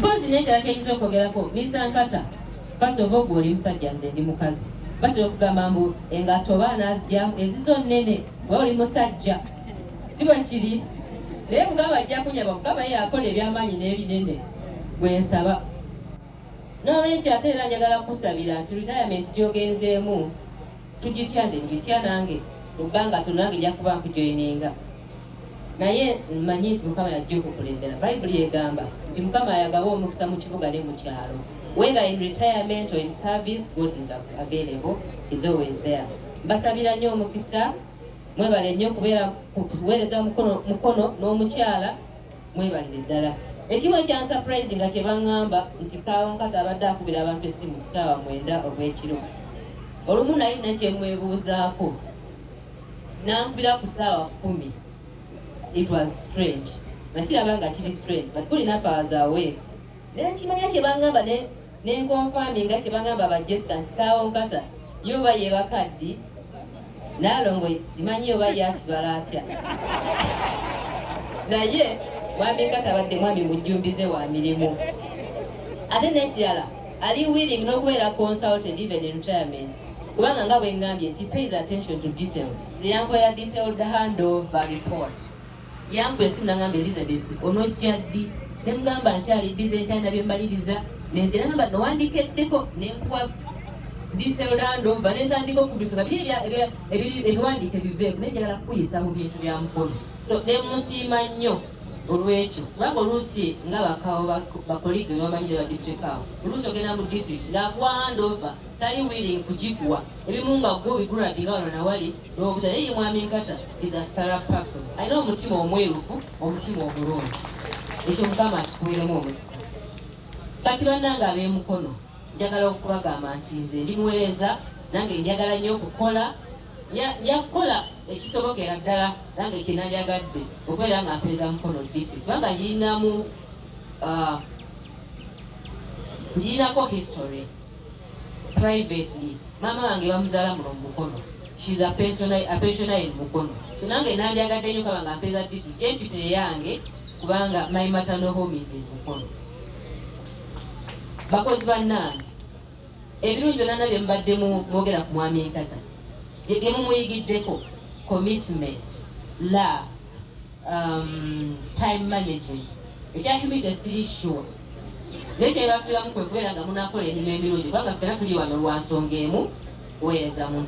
mpozi nekira keyinza okwogerako misankata first of all gwoli musajja nze ndi mukazi batera okugamba mbu engatto baana azijja ezizo nnene wa oli musajja sibo kiri naye mugamba ajja kunyaba mugamba ye akola ebyamaanyi n'ebinene gwensaba n'olwekyo ate era njagala kusabira nti retirement gyogenzeemu tugitya nze ngitya nange mubbanga tonange ejja kuba nkujoyininga naye mmanyi nti mukama yajja okukulembera bayibuli egamba nti mukama ayagaba omukisa mu kibuga ne mu kyalo whether in retirement or in service God is available is always there mbasabira nnyo omukisa mwebale nnyo kubeera kuweereza mukono n'omukyala mwebalire ddala ekimu ekyansurprise nga kye baŋŋamba nti Kaawonkata abadde akubira abantu essimu ku ssaawa 9 ogw'ekiro olumu naye nakyemwebuuzaako nankubira ku ssaawa 10. It was strange. Nakiraba nga kiri strange but kulina powers away nekimanya kye baŋŋamba nenkonfami nga kye baŋŋamba bajesta nti Kaawonkata yoba ye bakaddi naalongo simanyi oba yakibala atya naye mwami Nkata abadde mwami mujjumbize wa mirimu ate n'ekirala ali willing n'okubeera consulted even in retirement kubanga nga bwe ngambye nti pays attention to details yankola detailed handover report yankola esimu nangamba Elizabeth onojja ddi nemugamba nkyali bize nkyalina bye mbaliriza nenze nagamba nowandiikeddeko nenkuwa detailed handover nentandika okubifuga biri ebiwandiike biveeku nenjagala kukuyisa mu bintu bya mukono so nemusiima nnyo olwekyo kubanga oluusi nga bakawo bakolege nobamanyi badiputekawo oluusi ogenda mu district ngaakuwa handover tali willing kugikuwa ebimu nga gwe obiguladinga wano nawali n'obuta naye mwami Nkata is a thorough person alina omutima omwerufu omutima omulungi ekyo mukama akikuweeremu omukisa kati bannange ab'emukono njagala okubagamba nti nze ndi muweereza nange njagala nnyo okukola yakukola ekisobokera ddala nange kyenandyagadde okubeera nga mpeereza Mukono district kubanga ngirinako history privately maama wange bamuzaala muno mu Mukono she's a pensioner in Mukono so nange nandyagadde nnyo kaba nga mpeereza district empite yange kubanga my maternal home is in Mukono bakozi bannange ebirungi byonna bye mbadde mwogera ku mwami Nkata bye mumuyigiddeko commitment love time management ekyahumite siri sure naye kyebasubiramu kwe kubeera nga munakola ennimo emirungi kubanga ffena tuli wano lwa nsonga emu kuweereza muntu